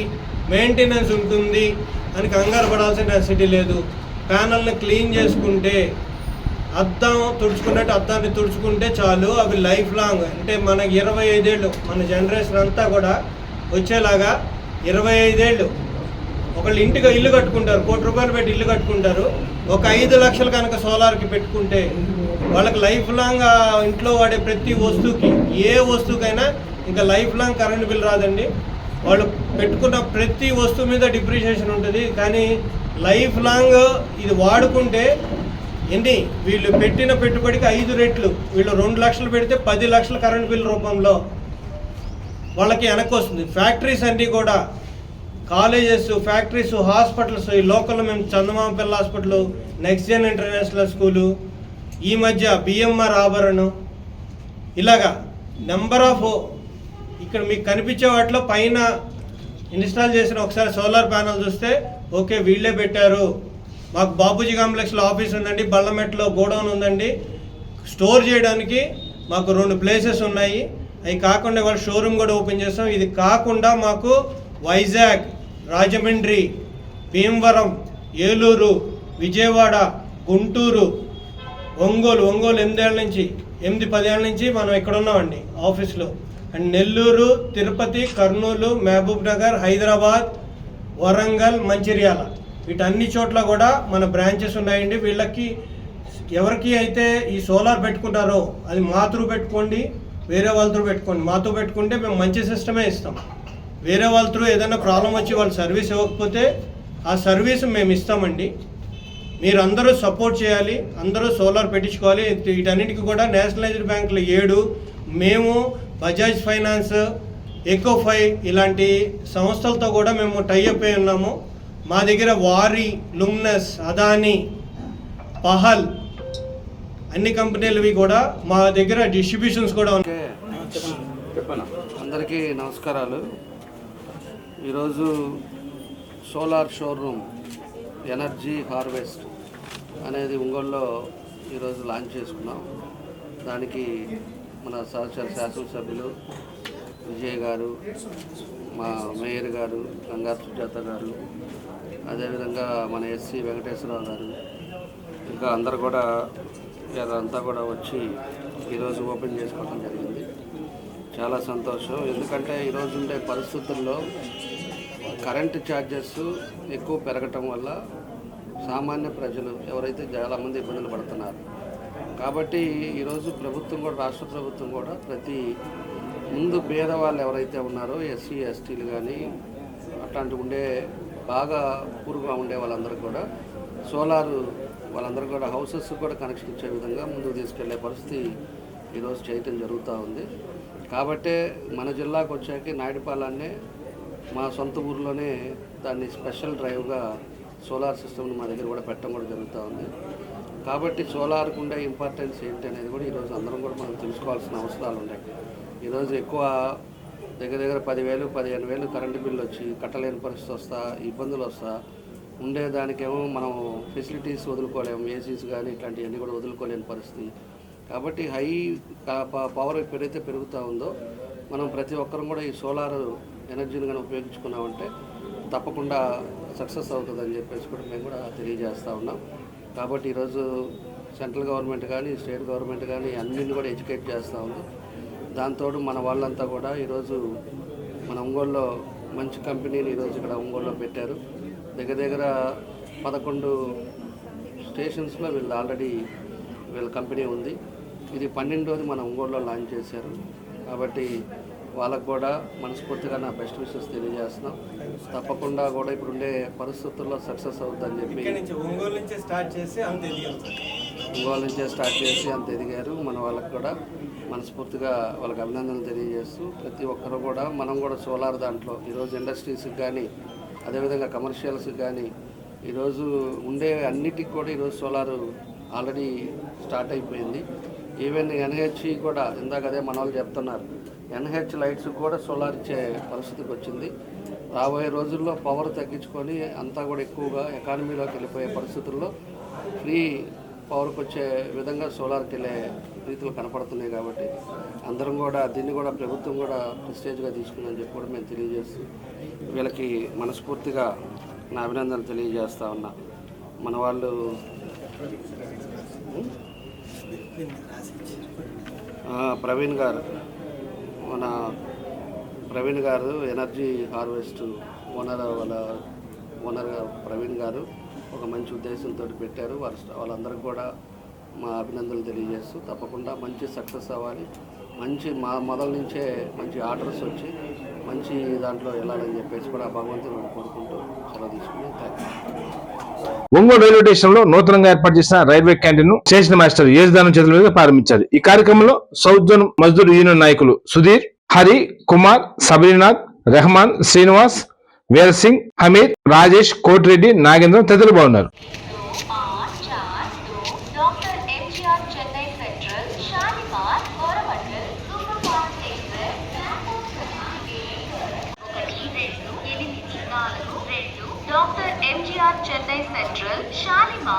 మెయింటెనెన్స్ ఉంటుంది అని కంగారు పడాల్సిన నెసెసిటీ లేదు. ప్యానల్ని క్లీన్ చేసుకుంటే, అద్దం తుడుచుకున్నట్టు అద్దాన్ని తుడుచుకుంటే చాలు, అవి లైఫ్ లాంగ్, అంటే మనకి 25 ఏళ్ళు, మన జనరేషన్ అంతా కూడా వచ్చేలాగా 25 ఏళ్ళు. ఒకళ్ళు ఇంటికి ఇల్లు కట్టుకుంటారు, ₹1 కోటి పెట్టి ఇల్లు కట్టుకుంటారు. ఒక 5 లక్షలు కనుక సోలార్కి పెట్టుకుంటే వాళ్ళకి లైఫ్ లాంగ్ ఇంట్లో వాడే ప్రతి వస్తువుకి, ఏ వస్తువుకైనా ఇంకా లైఫ్ లాంగ్ కరెంట్ బిల్ రాదండి. వాళ్ళు పెట్టుకున్న ప్రతి వస్తువు మీద డిప్రిషియేషన్ ఉంటుంది. కానీ లైఫ్ లాంగ్ ఇది వాడుకుంటే వీళ్ళు పెట్టిన పెట్టుబడికి 5 రెట్లు, వీళ్ళు 2 లక్షలు పెడితే 10 లక్షల కరెంట్ బిల్ రూపంలో వాళ్ళకి వెనక్కి వస్తుంది. ఫ్యాక్టరీస్ అన్నీ కూడా, కాలేజెస్, ఫ్యాక్టరీస్, హాస్పిటల్స్, ఈ లోకల్లో మేము Chandamamapalli hospital, next gen international school, ఈ మధ్య BMR ఆభరణం, ఇలాగా నెంబర్ ఆఫ్ ఇక్కడ మీకు కనిపించే వాటిలో పైన ఇన్స్టాల్ చేసిన ఒకసారి సోలార్ ప్యానల్ చూస్తే ఓకే వీళ్ళే పెట్టారు. మాకు బాపూజీ కాంప్లెక్స్లో ఆఫీస్ ఉందండి, బల్లమెట్లో గోడౌన్ ఉందండి, స్టోర్ చేయడానికి మాకు 2 ప్లేసెస్ ఉన్నాయి. అవి కాకుండా వాళ్ళ షోరూమ్ కూడా ఓపెన్ చేస్తాం. ఇది కాకుండా మాకు వైజాగ్, రాజమండ్రి, భీమవరం, ఏలూరు, విజయవాడ, గుంటూరు, ఒంగోలు 8-10 ఏళ్ళ నుంచి మనం ఇక్కడ ఉన్నామండి ఆఫీస్లో. అండ్ నెల్లూరు, తిరుపతి, కర్నూలు, మహబూబ్ నగర్, హైదరాబాద్, వరంగల్, మంచిర్యాల వీటన్ని చోట్ల కూడా మన బ్రాంచెస్ ఉన్నాయండి. వీళ్ళకి ఎవరికి అయితే ఈ సోలార్ పెట్టుకుంటారో అది మా త్రూ పెట్టుకోండి, వేరే వాళ్ళ త్రూ పెట్టుకోండి. మాతో పెట్టుకుంటే మేము మంచి సిస్టమే ఇస్తాం. వేరే వాళ్ళ త్రూ ఏదైనా ప్రాబ్లం వచ్చి వాళ్ళు సర్వీస్ ఇవ్వకపోతే ఆ సర్వీస్ మేము ఇస్తామండి. మీరు అందరూ సపోర్ట్ చేయాలి, అందరూ సోలార్ పెట్టించుకోవాలి. వీటన్నిటికీ కూడా నేషనలైజ్డ్ బ్యాంకులు 7, మేము బజాజ్ ఫైనాన్స్, ఎకోఫై ఇలాంటి సంస్థలతో కూడా మేము టైఅప్ అయి ఉన్నాము. మా దగ్గర వారి, లుమ్నస్, అదానీ, పహల్ అన్ని కంపెనీలవి కూడా మా దగ్గర డిస్ట్రిబ్యూషన్స్ కూడా ఉన్నాయి. అందరికీ నమస్కారాలు. ఈరోజు సోలార్ షోరూమ్ ఎనర్జీ హార్వెస్ట్ అనేది ఒంగోలులో ఈరోజు లాంచ్ చేసుకున్నాం. దానికి మన సహచర శాసనసభ్యులు విజయ్ గారు, మా మేయర్ గారు గంగా సుజాత గారు, అదేవిధంగా మన ఎస్సీ వెంకటేశ్వరరావు గారు, ఇంకా అందరు కూడా అదంతా కూడా వచ్చి ఈరోజు ఓపెన్ చేసుకోవడం జరిగింది. చాలా సంతోషం. ఎందుకంటే ఈరోజు ఉండే పరిస్థితుల్లో కరెంటు ఛార్జెస్ ఎక్కువ పెరగటం వల్ల సామాన్య ప్రజలు ఎవరైతే చాలామంది ఇబ్బందులు పడుతున్నారు. కాబట్టి ఈరోజు ప్రభుత్వం కూడా, రాష్ట్ర ప్రభుత్వం కూడా ప్రతి ముందు పేదవాళ్ళు ఎవరైతే ఉన్నారో ఎస్సీ ఎస్టీలు కానీ అట్లాంటి ఉండే బాగా పూర్వగా ఉండే వాళ్ళందరూ కూడా సోలారు వాళ్ళందరూ కూడా హౌసెస్ కూడా కనెక్షన్ ఇచ్చే విధంగా ముందుకు తీసుకెళ్లే పరిస్థితి ఈరోజు చేయటం జరుగుతూ ఉంది. కాబట్టే మన జిల్లాకు వచ్చాక నాయుడుపాలెన్నే మా సొంత ఊరిలోనే దాన్ని స్పెషల్ డ్రైవ్గా సోలార్ సిస్టమ్ని మా దగ్గర కూడా పెట్టడం కూడా జరుగుతూ ఉంది. కాబట్టి సోలార్కు ఉండే ఇంపార్టెన్స్ ఏంటి అనేది కూడా ఈరోజు అందరం కూడా మనం తెలుసుకోవాల్సిన అవసరాలు ఉన్నాయి. ఈరోజు ఎక్కువ దగ్గర 10,000-15,000 కరెంటు బిల్లు వచ్చి కట్టలేని పరిస్థితి వస్తా, ఇబ్బందులు వస్తా ఉండేదానికేమో మనం ఫెసిలిటీస్ వదులుకోలేము, ఏసీస్ కానీ ఇట్లాంటివన్నీ కూడా వదులుకోలేని పరిస్థితి. కాబట్టి హై పవర్ ఎప్పుడైతే పెరుగుతూ ఉందో మనం ప్రతి ఒక్కరం కూడా ఈ సోలార్ ఎనర్జీని కానీ ఉపయోగించుకున్నామంటే తప్పకుండా సక్సెస్ అవుతుందని చెప్పేసి కూడా మేము కూడా తెలియజేస్తూ ఉన్నాం. కాబట్టి ఈరోజు సెంట్రల్ గవర్నమెంట్ కానీ స్టేట్ గవర్నమెంట్ కానీ అన్నింటిని కూడా ఎడ్యుకేట్ చేస్తూ ఉంది. దాంతో మన వాళ్ళంతా కూడా ఈరోజు మన ఒంగోలులో మంచి కంపెనీని ఈరోజు ఇక్కడ ఒంగోలులో పెట్టారు. దగ్గర 11 స్టేషన్స్లో వీళ్ళ కంపెనీ ఉంది. ఇది 12వది మన ఒంగోలులో లాంచ్ చేశారు. కాబట్టి వాళ్ళకు కూడా మనస్ఫూర్తిగా నా బెస్ట్ విషెస్ తెలియజేస్తున్నాం. తప్పకుండా కూడా ఇప్పుడుండే పరిస్థితుల్లో సక్సెస్ అవుతుందని చెప్పి ఒంగోలు నుంచే స్టార్ట్ చేసి అంత ఎదిగారు. మన వాళ్ళకు కూడా మనస్ఫూర్తిగా వాళ్ళకి అభినందనలు తెలియజేస్తూ ప్రతి ఒక్కరు కూడా మనం కూడా సోలార్ దాంట్లో ఈరోజు ఇండస్ట్రీస్కి కానీ అదేవిధంగా కమర్షియల్స్కి కానీ ఈరోజు ఉండే అన్నిటికి కూడా ఈరోజు సోలారు ఆల్రెడీ స్టార్ట్ అయిపోయింది. ఈవెన్ ఎన్హెచ్ కూడా ఇందాక అదే మన వాళ్ళు చెప్తున్నారు, ఎన్హెచ్ లైట్స్ కూడా సోలార్ ఇచ్చే పరిస్థితికి వచ్చింది. రాబోయే రోజుల్లో పవర్ తగ్గించుకొని అంతా కూడా ఎక్కువగా ఎకానమీలోకి వెళ్ళిపోయే పరిస్థితుల్లో ఫ్రీ పవర్కి వచ్చే విధంగా సోలార్కి వెళ్ళే రీతులు కనపడుతున్నాయి. కాబట్టి అందరం కూడా దీన్ని కూడా ప్రభుత్వం కూడా ప్రెస్టేజ్గా తీసుకుందని చెప్పి కూడా మేము తెలియజేస్తూ వీళ్ళకి మనస్ఫూర్తిగా నా అభినందనలు తెలియజేస్తా ఉన్నా. మన వాళ్ళు ప్రవీణ్ గారు ఎనర్జీ హార్వెస్ట్ ఓనర్ ప్రవీణ్ గారు ఒక మంచి ఉద్దేశంతో పెట్టారు. వాళ్ళందరికీ కూడా మా అభినందనలు తెలియజేస్తూ తప్పకుండా మంచి సక్సెస్ అవ్వాలి, మంచి మొదల నుంచే మంచి ఆర్డర్స్ వచ్చి మంచి దాంట్లో వెళ్ళాలని చెప్పేసి కూడా భగవంతుని కోరుకుంటూ సెలవు తీసుకుని ఒంగోలు రైల్వే స్టేషన్ లో నూతనంగా ఏర్పాటు చేసిన రైల్వే క్యాంటీన్ ను స్టేషన్ మాస్టర్ యేజుదానం చేతుల మీదుగా ప్రారంభించారు. ఈ కార్యక్రమంలో సౌత్ జోన్ మజ్దూర్ యూనియన్ నాయకులు సుధీర్, హరి, కుమార్, సబరీనాథ్, రెహమాన్, శ్రీనివాస్, వీర్ సింగ్, హమీద్, రాజేష్, కోటిరెడ్డి, నాగేంద్ర తదితరులు బాగున్నారు. Dr. MGR Chennai Central, Shalimar.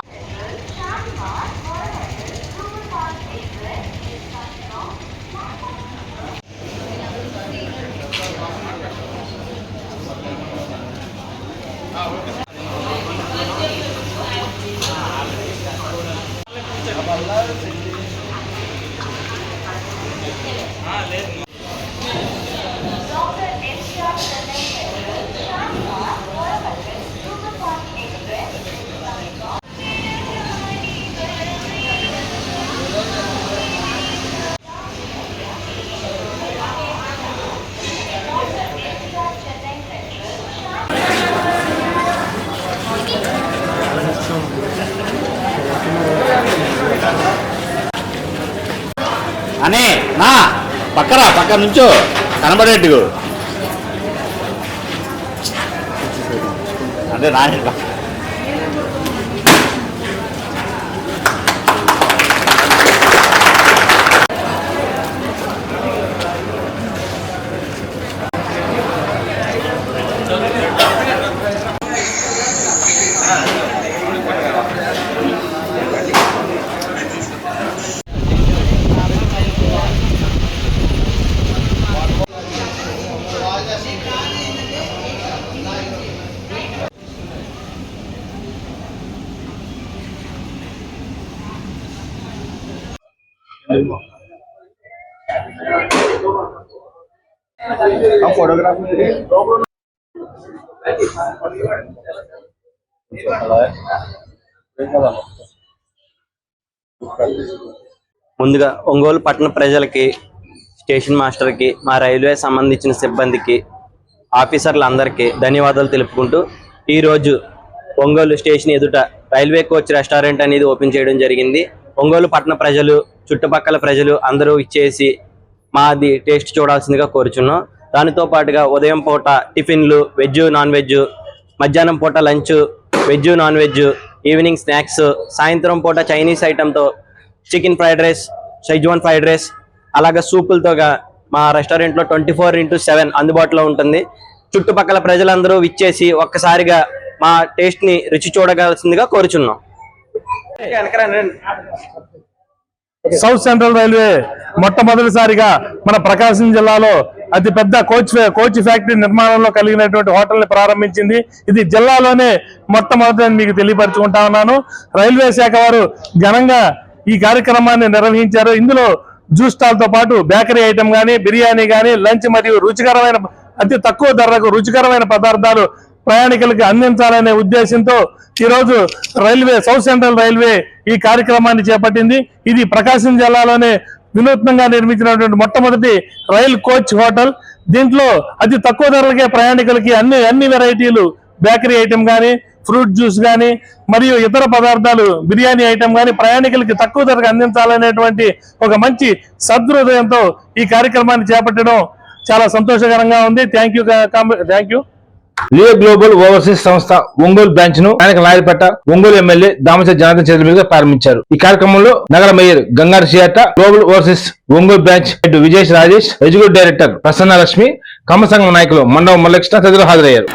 పక్క నుంచో కనబడేట్టుగా అంటే నా ముందుగా ఒంగోలు పట్టణ ప్రజలకి, స్టేషన్ మాస్టర్కి, మా రైల్వే సంబంధించిన సిబ్బందికి, ఆఫీసర్లందరికీ ధన్యవాదాలు తెలుపుకుంటూ ఈరోజు ఒంగోలు స్టేషన్ ఎదుట రైల్వే కోచ్ రెస్టారెంట్ అనేది ఓపెన్ చేయడం జరిగింది. ఒంగోలు పట్టణ ప్రజలు, చుట్టుపక్కల ప్రజలు అందరూ ఇచ్చేసి మాది టేస్ట్ చూడాల్సిందిగా కోరుచున్నాం. దానితో పాటుగా ఉదయం పూట టిఫిన్లు వెజ్ నాన్ వెజ్, మధ్యాహ్నం పూట lunch veg non veg, evening snacks, సాయంత్రం పూట చైనీస్ ఐటెంతో chicken fried rice, Schezwan fried rice, అలాగే సూపులతోగా మా రెస్టారెంట్లో 24/7 అందుబాటులో ఉంటుంది. చుట్టుపక్కల ప్రజలందరూ విచ్చేసి ఒక్కసారిగా మా టేస్ట్ని రుచి చూడగలసిందిగా కోరుచున్నాం. సౌత్ సెంట్రల్ రైల్వే మొట్టమొదటిసారిగా మన ప్రకాశం జిల్లాలో అతిపెద్ద కోచ్ ఫ్యాక్టరీ నిర్మాణంలో కలిగినటువంటి హోటల్ ని ప్రారంభించింది. ఇది జిల్లాలోనే మొట్టమొదటి మీకు తెలియపరచుకుంటా ఉన్నాను. రైల్వే శాఖ వారు ఘనంగా ఈ కార్యక్రమాన్ని నిర్వహించారు. ఇందులో జ్యూస్ స్టాల్ తో పాటు బేకరీ ఐటమ్ గానీ, బిర్యానీ గానీ, లంచ్ మరియు రుచికరమైన అతి తక్కువ ధరకు రుచికరమైన పదార్థాలు ప్రయాణికులకు అందించాలనే ఉద్దేశంతో ఈరోజు సౌత్ సెంట్రల్ రైల్వే ఈ కార్యక్రమాన్ని చేపట్టింది. ఇది ప్రకాశం జిల్లాలోనే వినూత్నంగా నిర్మించినటువంటి మొట్టమొదటి రైల్ కోచ్ హోటల్. దీంట్లో అతి తక్కువ ధరలకే ప్రయాణికులకి అన్ని వెరైటీలు, బేకరీ ఐటమ్ గానీ, ఫ్రూట్ జ్యూస్ గానీ, మరియు ఇతర పదార్థాలు, బిర్యానీ ఐటమ్ గానీ ప్రయాణికులకి తక్కువ ధరకు అందించాలనేటువంటి ఒక మంచి సదృదయంతో ఈ కార్యక్రమాన్ని చేపట్టడం చాలా సంతోషకరంగా ఉంది. Thank you. Leo global overseas సంస్థ ఒంగోలు బ్రాంచ్ ను నాయకపేట ఒంగోలు ఎమ్మెల్యే దామచర్ల జనార్దన్ చేతుల మీదుగా ప్రారంభించారు. ఈ కార్యక్రమంలో నగర మేయర్ గంగారు సియాట, global overseas Ongole branch head Vijesh Rajesh, executive director Prasanna Lakshmi, Kamma సంఘం నాయకులు మండవ మురళకృష్ణ తదితరులు హాజరయ్యారు.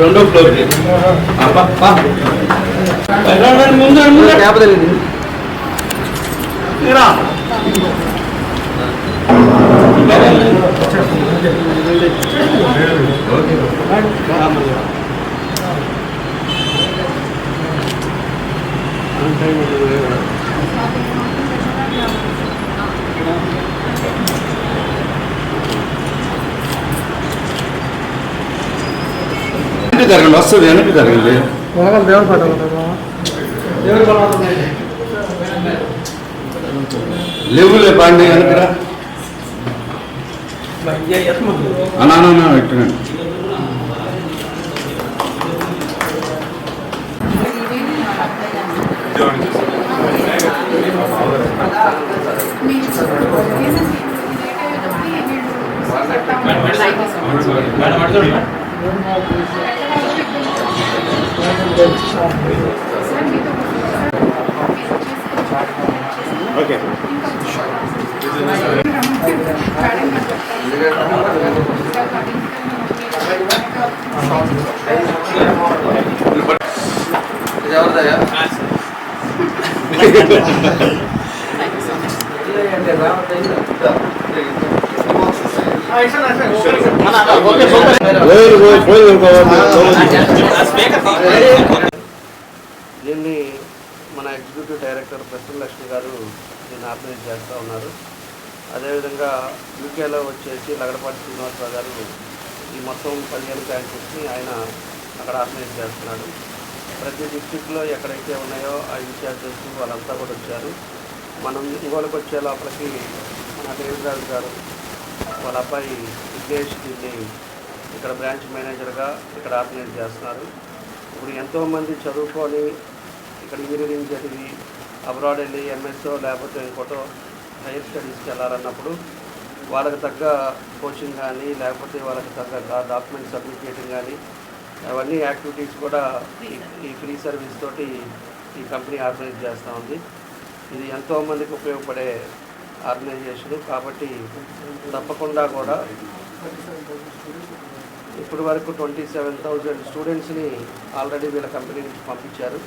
రెండో ఫ్లోర్ జరగండి, వస్తుంది వెనక్కి జరగండి. లేవులే బాండి వెనకరా అన్నా పెట్టండి. ఓకే దీన్ని మన ఎగ్జిక్యూటివ్ డైరెక్టర్ ప్రసన్న లక్ష్మి గారు దీన్ని ఆర్గనైజ్ చేస్తూ ఉన్నారు. అదేవిధంగా యూకేలో వచ్చేసి లగడపాటి శ్రీనివాసరావు గారు ఈ మొత్తం 15 బ్రాంచెస్ని ఆయన అక్కడ ఆర్గనైజ్ చేస్తున్నాడు. ప్రతి డిస్ట్రిక్ట్లో ఎక్కడైతే ఉన్నాయో ఆ ఇన్ఛార్జెస్ వాళ్ళంతా కూడా వచ్చారు. మనం ఇంకోళ్ళకి వచ్చే లోపలికి మన దేవరాజు గారు వాళ్ళ అబ్బాయి విఘ్నేష్ దీన్ని ఇక్కడ బ్రాంచ్ మేనేజర్గా ఇక్కడ ఆర్గనైజ్ చేస్తున్నారు. ఇప్పుడు ఎంతోమంది చదువుకొని ఇక్కడ ఇంజనీరింగ్ చదివి అబ్రాడ్ వెళ్ళి ఎంఎస్ఓ లేకపోతే ఇంకోటో హైయర్ స్టడీస్కి వెళ్ళాలన్నప్పుడు వాళ్ళకి తగ్గ కోచింగ్ కానీ లేకపోతే వాళ్ళకి తగ్గ డాక్యుమెంట్ సబ్మిట్ చేయడం కానీ అవన్నీ యాక్టివిటీస్ కూడా ఈ ఫ్రీ సర్వీస్ తోటి ఈ కంపెనీ ఆర్గనైజ్ చేస్తూ ఉంది. ఇది ఎంతోమందికి ఉపయోగపడే ఆర్గనైజేషన్ కాబట్టి తప్పకుండా కూడా ఇప్పటి వరకు 27,000 స్టూడెంట్స్ని ఆల్రెడీ వీళ్ళ కంపెనీ నుంచి పంపించారు.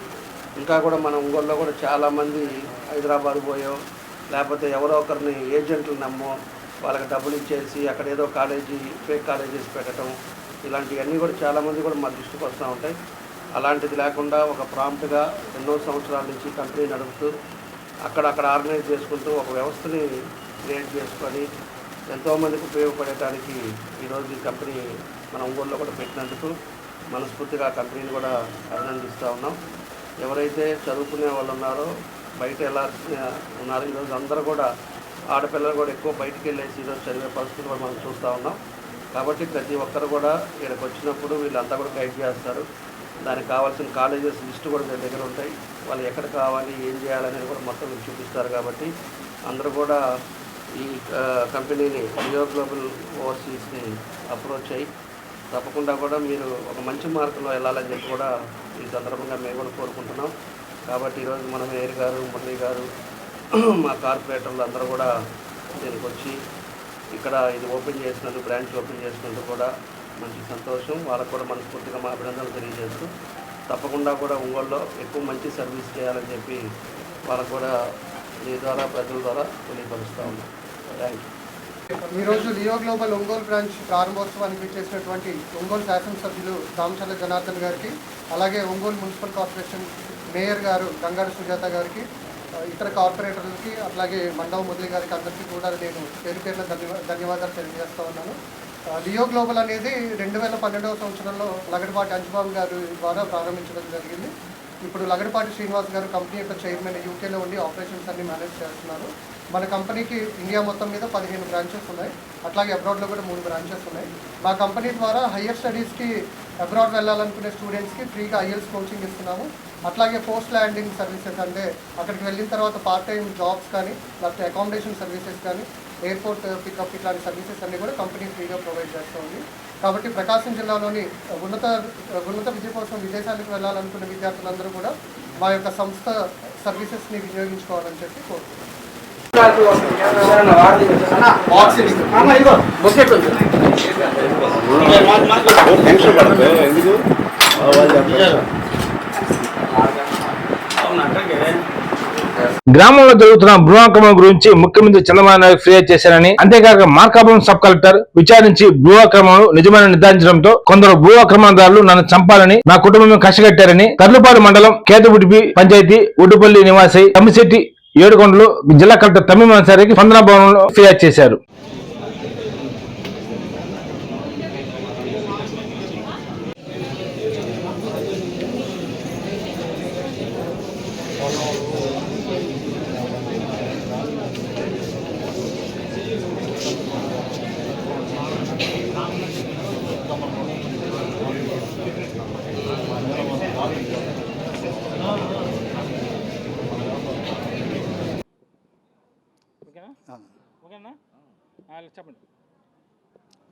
ఇంకా కూడా మన ఒంగోలులో కూడా చాలామంది హైదరాబాద్ పోయో లేకపోతే ఎవరో ఒకరిని ఏజెంట్లు నమ్మో వాళ్ళకి డబ్బులు ఇచ్చేసి అక్కడ ఏదో కాలేజీ ఫేక్ కాలేజెస్ పెట్టడం ఇలాంటివన్నీ కూడా చాలామంది కూడా మా దృష్టికి వస్తూ ఉంటాయి. అలాంటిది లేకుండా ఒక ప్రాంప్ట్గా ఎన్నో సంవత్సరాల నుంచి కంపెనీ నడుపుతూ అక్కడ ఆర్గనైజ్ చేసుకుంటూ ఒక వ్యవస్థని క్రియేట్ చేసుకొని ఎంతోమందికి ఉపయోగపడటానికి ఈరోజు ఈ కంపెనీ మన ఒంగోలులో కూడా పెట్టినందుకు మనస్ఫూర్తిగా ఆ కంపెనీని కూడా అభినందిస్తూ ఉన్నాం. ఎవరైతే చదువుకునే వాళ్ళు ఉన్నారో బయట ఎలా ఉన్నారో ఈరోజు అందరూ కూడా ఆడపిల్లలు కూడా ఎక్కువ బయటికి వెళ్ళేసి ఈరోజు చదివే పరిస్థితులు కూడా మనం చూస్తూ ఉన్నాం. కాబట్టి ప్రతి ఒక్కరు కూడా ఇక్కడికి వచ్చినప్పుడు వీళ్ళంతా కూడా గైడ్ చేస్తారు. దానికి కావాల్సిన కాలేజెస్ లిస్టు కూడా వీళ్ళ దగ్గర ఉంటాయి. వాళ్ళు ఎక్కడ కావాలి ఏం చేయాలనేది కూడా మొత్తం మీరు చూపిస్తారు. కాబట్టి అందరూ కూడా ఈ కంపెనీని లియో గ్లోబల్ ఓవర్సీస్ని అప్రోచ్ అయ్యి తప్పకుండా కూడా మీరు ఒక మంచి మార్గంలో వెళ్ళాలని చెప్పి కూడా ఈ సందర్భంగా మేము కూడా కోరుకుంటున్నాం. కాబట్టి ఈరోజు మన మేయర్ గారు మురళి గారు మా కార్పొరేటర్లు అందరూ కూడా దీనికి వచ్చి ఇక్కడ ఇది ఓపెన్ చేసినందుకు బ్రాంచ్ ఓపెన్ చేసినందుకు కూడా మంచి సంతోషం. వాళ్ళకు కూడా మనస్ఫూర్తిగా మా అభినందనలు తెలియజేస్తూ తప్పకుండా కూడా ఒంగోలులో ఎక్కువ మంచి సర్వీస్ చేయాలని చెప్పి వాళ్ళకు కూడా మీ ద్వారా ప్రజల ద్వారా తెలియపరుస్తూ ఉన్నాం. Thank you. ఈరోజు లియో గ్లోబల్ ఒంగోలు బ్రాంచ్ ప్రారంభోత్సవానికి చేసినటువంటి ఒంగోలు శాసనసభ్యులు దామచర్ల జనార్దన్ గారికి, అలాగే ఒంగోలు మున్సిపల్ కార్పొరేషన్ మేయర్ గారు గంగారు సుజాత గారికి, ఇతర కార్పొరేటర్లకి, అలాగే మండవ మురళి గారికి అందరికీ కూడా నేను పేరు పేరున ధన్యవాదాలు తెలియజేస్తూ ఉన్నాను. లియో గ్లోబల్ అనేది 2012వ సంవత్సరంలో లగడపాటి అంజబాబు గారు ద్వారా ప్రారంభించడం జరిగింది. ఇప్పుడు లగడపాటి శ్రీనివాస్ గారు కంపెనీ యొక్క చైర్మన్ యూకేలో ఉండి ఆపరేషన్స్ అన్ని మేనేజ్ చేస్తున్నారు. మన కంపెనీకి ఇండియా మొత్తం మీద 15 బ్రాంచెస్ ఉన్నాయి. అట్లాగే అబ్రాడ్లో కూడా 3 బ్రాంచెస్ ఉన్నాయి. మా కంపెనీ ద్వారా హయ్యర్ స్టడీస్కి అబ్రాడ్ వెళ్ళాలనుకునే స్టూడెంట్స్కి ఫ్రీగా ఐఎల్స్ కోచింగ్ ఇస్తున్నాము. అట్లాగే పోస్ట్ ల్యాండింగ్ సర్వీసెస్ అంటే అక్కడికి వెళ్ళిన తర్వాత పార్ట్ టైం జాబ్స్ కానీ లేకపోతే అకామిడేషన్ సర్వీసెస్ కానీ ఎయిర్పోర్ట్ పికప్ ఇట్లాంటి సర్వీసెస్ అన్నీ కూడా కంపెనీ ఫ్రీగా ప్రొవైడ్ చేస్తుంది. కాబట్టి ప్రకాశం జిల్లాలోని ఉన్నత విద్య కోసం విదేశాలకు వెళ్ళాలనుకునే విద్యార్థులందరూ కూడా మా యొక్క సంస్థ సర్వీసెస్ని వినియోగించుకోవాలని చెప్పి కోరుతున్నాను. గ్రామంలో జరుగుతున్న భూఆక్రమణ గురించి ముఖ్యమంత్రి చంద్రబాబు నాయుడు ఫిర్యాదు చేశారని, అంతేకాక మార్కాపురం సబ్ కలెక్టర్ విచారించి భూ ఆక్రమణలు నిజమైన నిర్ధారించడంతో కొందరు భూ ఆక్రమణదారులు నన్ను చంపాలని నా కుటుంబం కష్టగట్టారని తర్లుపాడు మండలం కేతబుడిపి పంచాయతీ ఒడ్డుపల్లి నివాసి తమ్మిశెట్టి ఏడుకొండలు జిల్లా కలెక్టర్ తమ్మిం అన్సారీకి స్పందన భవనంలో ఫిర్యాదు చేశారు.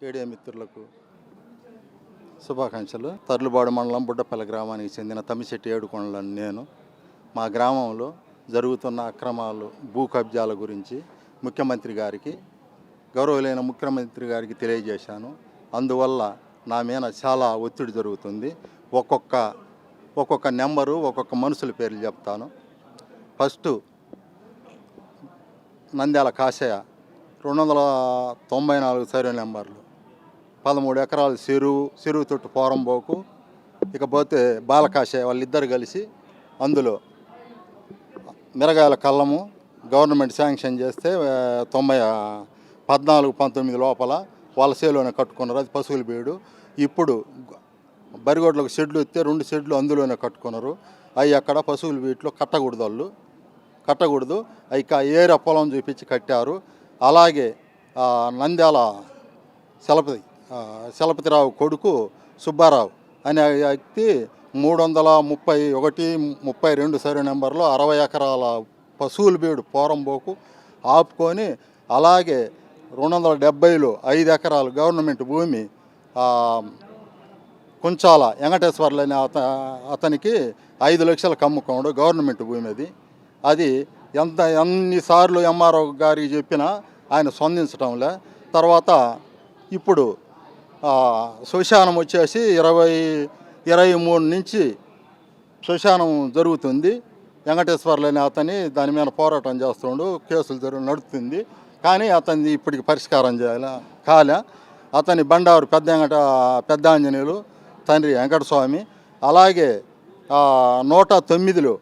ఏడియా మిత్రులకు శుభాకాంక్షలు. తర్లుబాడు మండలం బుడ్డపల్లి గ్రామానికి చెందిన తమ్మిశెట్టి ఏడుకొండలని నేను మా గ్రామంలో జరుగుతున్న అక్రమాలు భూ కబ్జాల గురించి ముఖ్యమంత్రి గారికి గౌరవలేని ముఖ్యమంత్రి గారికి తెలియజేశాను. అందువల్ల నా మీద చాలా ఒత్తిడి జరుగుతుంది. ఒక్కొక్క నెంబరు ఒక్కొక్క మనుషుల పేర్లు చెప్తాను. ఫస్ట్ నంద్యాల కాశయ్య 294 సర్వే నెంబర్లు, 13 ఎకరాలు చెరువు తొట్టు పోరంబోకు. ఇకపోతే బాలకాశయ్య వాళ్ళిద్దరు కలిసి అందులో మిరగాయల కళ్ళము గవర్నమెంట్ శాంక్షన్ చేస్తే 14-19 లోపల వలసేలోనే కట్టుకున్నారు. అది పశువుల బీడు. ఇప్పుడు బరిగొడ్లకు షెడ్లు ఎత్తే 2 షెడ్లు అందులోనే కట్టుకున్నారు. అవి అక్కడ పశువుల బీట్లో కట్టకూడదు. అవి ఏర పొలం చూపించి కట్టారు. అలాగే నంద్యాల చలపతిరావు కొడుకు సుబ్బారావు అనే వ్యక్తి 331-32 సర్వే నెంబర్లో 60 ఎకరాల పశువుల బీడు పోరంబోకు ఆపుకొని, అలాగే 270లో 5 ఎకరాలు గవర్నమెంట్ భూమి కుంచాల వెంకటేశ్వర్లు అనే అతనికి 5 లక్షలకు అమ్ముకోవడం గవర్నమెంట్ భూమి. అది ఎన్నిసార్లు ఎంఆర్ఓ గారికి చెప్పినా ఆయన స్పందించడంలే. తర్వాత ఇప్పుడు శ్మశానం వచ్చేసి 23 నుంచి శ్మశానం జరుగుతుంది. వెంకటేశ్వర్లు అనే అతని దాని మీద పోరాటం చేస్తుండు, కేసులు నడుస్తుంది. కానీ అతన్ని ఇప్పటికి పరిష్కారం కాలే. అతని బండారు పెద్ద ఆంజనేయులు తండ్రి వెంకటస్వామి. అలాగే 109లో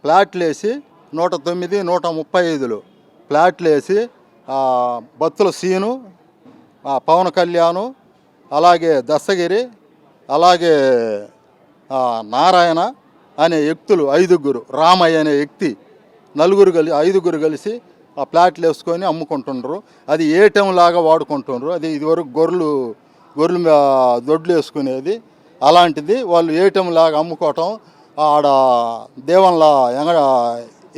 ఫ్లాట్లు వేసి 109, 135లో ఫ్లాట్లు వేసి బత్తుల సీను, పవన్ కళ్యాణ్, అలాగే దస్తగిరి, అలాగే నారాయణ అనే వ్యక్తులు 5గురు, రామయ్య అనే వ్యక్తి 5గురు కలిసి ఆ ప్లాట్లు వేసుకొని అమ్ముకుంటున్నారు. అది ఏటీఎం లాగా వాడుకుంటున్నారు. అది ఇదివరకు గొర్రెలు దొడ్లు వేసుకునేది. అలాంటిది వాళ్ళు ఏటీఎం లాగా అమ్ముకోవటం. ఆడ దేవన్ల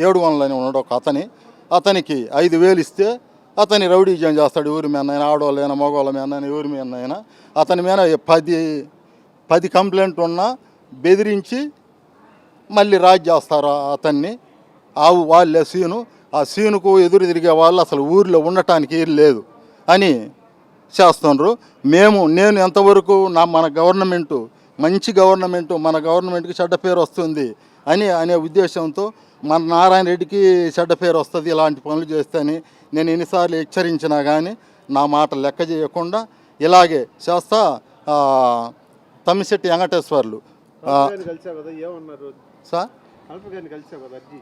7 అని ఉన్నాడు ఒక అతనికి 5,000 ఇస్తే అతని రౌడీజం చేస్తాడు. ఎవరి మీద ఆడవాళ్ళైనా మగవాళ్ళ మీద ఎవరి మీద అతని మీద 10 కంప్లైంట్ ఉన్నా బెదిరించి మళ్ళీ రాజు చేస్తారు అతన్ని. వాళ్ళే సీను. ఆ సీనుకు ఎదురు తిరిగే వాళ్ళు అసలు ఊరిలో ఉండటానికి లేదు అని చేస్తున్నారు. నేను ఎంతవరకు మన గవర్నమెంటు మంచి గవర్నమెంటు, మన గవర్నమెంట్కి చెడ్డ పేరు వస్తుంది అనే ఉద్దేశంతో మన నారాయణ రెడ్డికి చెడ్డ పేరు వస్తుంది ఇలాంటి పనులు చేస్తేని నేను ఎన్నిసార్లు హెచ్చరించినా కానీ నా మాట లెక్క చేయకుండా ఇలాగే చేస్తా. తమ్మిశెట్టి వెంకటేశ్వర్లు సార్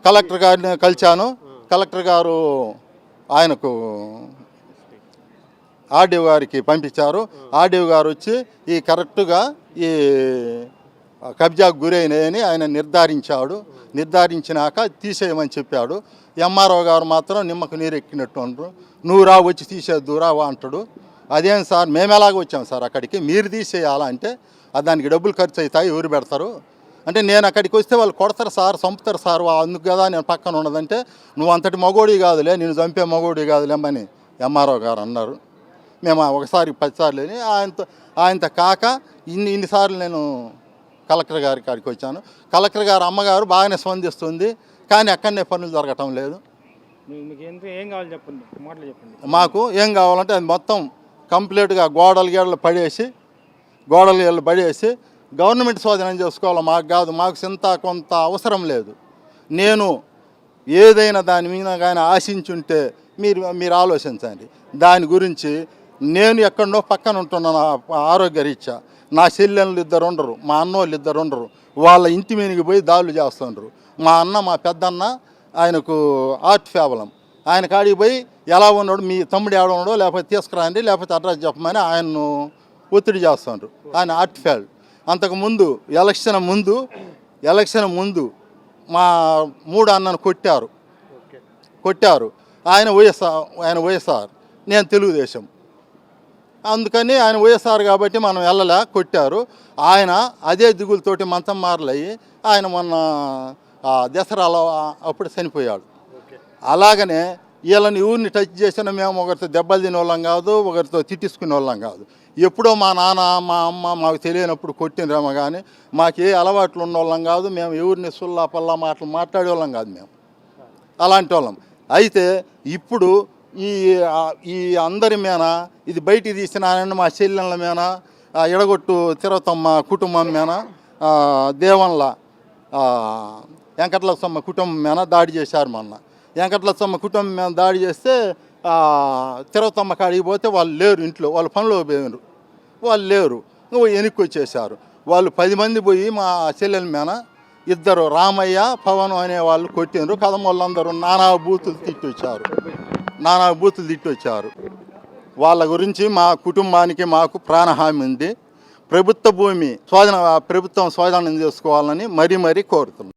కలెక్టర్ గారిని కలిశాను. కలెక్టర్ గారు ఆయనకు ఆర్డీఓ గారికి పంపించారు. ఆర్డీఓ గారు వచ్చి ఈ కరెక్ట్గా ఈ కబ్జాకు గురైనాయని ఆయన నిర్ధారించినాక తీసేయమని చెప్పాడు. ఎంఆర్ఓ గారు మాత్రం నిమ్మకు నీరు ఎక్కినట్టు అంటారు. నువ్వు రా వచ్చి తీసేద్దురా అంటాడు. అదేం సార్ మేము ఎలాగ వచ్చాం సార్ అక్కడికి, మీరు తీసేయాలంటే దానికి డబ్బులు ఖర్చు అవుతాయి, ఎవరు పెడతారు అంటే నేను అక్కడికి వస్తే వాళ్ళు కొడతారు సార్, చంపుతారు సార్, అందుకు కదా నేను పక్కన ఉన్నదంటే నువ్వు అంతటి మగోడి కాదులే, నేను చంపే మగోడి కాదులేమని ఎంఆర్ఓ గారు అన్నారు. మేము ఒకసారి 10 సార్లు ఆయనతో కాక ఇన్నిసార్లు నేను కలెక్టర్ గారి కాడికి వచ్చాను. కలెక్టర్ గారు అమ్మగారు బాగానే స్పందిస్తుంది, కానీ అక్కడనే పనులు జరగటం లేదు. మాకు ఏం కావాలంటే అది మొత్తం కంప్లీట్గా గోడలు పడేసి గవర్నమెంట్ స్వాధీనం చేసుకోవాలి. మాకు కాదు, మాకు కొంత అవసరం లేదు. నేను ఏదైనా దాని మీద కానీ ఆశించుంటే మీరు ఆలోచించండి. దాని గురించి నేను ఎక్కడో పక్కన ఉంటున్నాను ఆరోగ్యరీత్యా. నా చెల్లెళ్ళు 2 ఉండరు, మా అన్నోళ్ళు 2 ఉండరు. వాళ్ళ ఇంటి మీదకి పోయి దాడులు చేస్తుండ్రు. మా పెద్దన్న ఆయనకు ఆర్ట్ ఫేవలం, ఆయన కాడికి పోయి ఎలా ఉన్నాడు, మీ తమ్ముడు ఏడ ఉన్నాడో లేకపోతే తీసుకురండి, లేకపోతే అడ్రస్ చెప్పమని ఆయన్ను ఒత్తిడి చేస్తుండ్రు. ఆయన ఆర్ట్ ఫేల్. అంతకుముందు ఎలక్షన్ ముందు మా 3 అన్నను కొట్టారు. ఆయన వైఎస్ఆర్, నేను తెలుగుదేశం. అందుకని ఆయన వైఎస్ఆర్ కాబట్టి మనం కొట్టారు. ఆయన అదే దిగులతోటి మంచం మారలయ్యి ఆయన మొన్న దసరాలో అప్పుడు చనిపోయాడు. అలాగనే వీళ్ళని ఊరిని టచ్ చేసిన మేము ఒకరితో దెబ్బలు తినే వాళ్ళం కాదు, ఒకరితో తిట్టించుకునే వాళ్ళం కాదు. ఎప్పుడో మా నాన్న మా అమ్మ మాకు తెలియనప్పుడు కొట్టినరేమో కానీ మాకు ఏ అలవాట్లు ఉన్న వాళ్ళం కాదు. మేము ఎవరిని సుల్లా పల్లా మాటలు మాట్లాడే వాళ్ళం కాదు, మేము అలాంటి వాళ్ళం. అయితే ఇప్పుడు ఈ అందరి మీద ఇది బయటికి తీసిన మా చెల్లెళ్ళ మీద, ఎడగొట్టు తిరువతమ్మ కుటుంబం మీద, దేవన్ల వెంకటలక్ష్మ కుటుంబం మీద దాడి చేశారు. మొన్న వెంకటలక్ష్మ కుటుంబం మీద దాడి చేస్తే తిరువతమ్మ కాడికి పోతే వాళ్ళు లేరు ఇంట్లో, వాళ్ళు పనిలో పోయారు, వాళ్ళు లేరు, వెనక్కి వచ్చేసారు. వాళ్ళు 10 మంది పోయి మా చెల్లెల మీద ఇద్దరు రామయ్య పవన్ అనే వాళ్ళు కొట్టిండ్రు. కదమోళ్ళందరూ నానా బూతులు తిట్టొచ్చారు. వాళ్ళ గురించి మా కుటుంబానికి మాకు ప్రాణహామీ ఉంది. ప్రభుత్వ భూమి ప్రభుత్వం స్వాధీనం చేసుకోవాలని మరీ కోరుతున్నాం.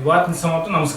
వార్తల సమాప్తం. నమస్కారం.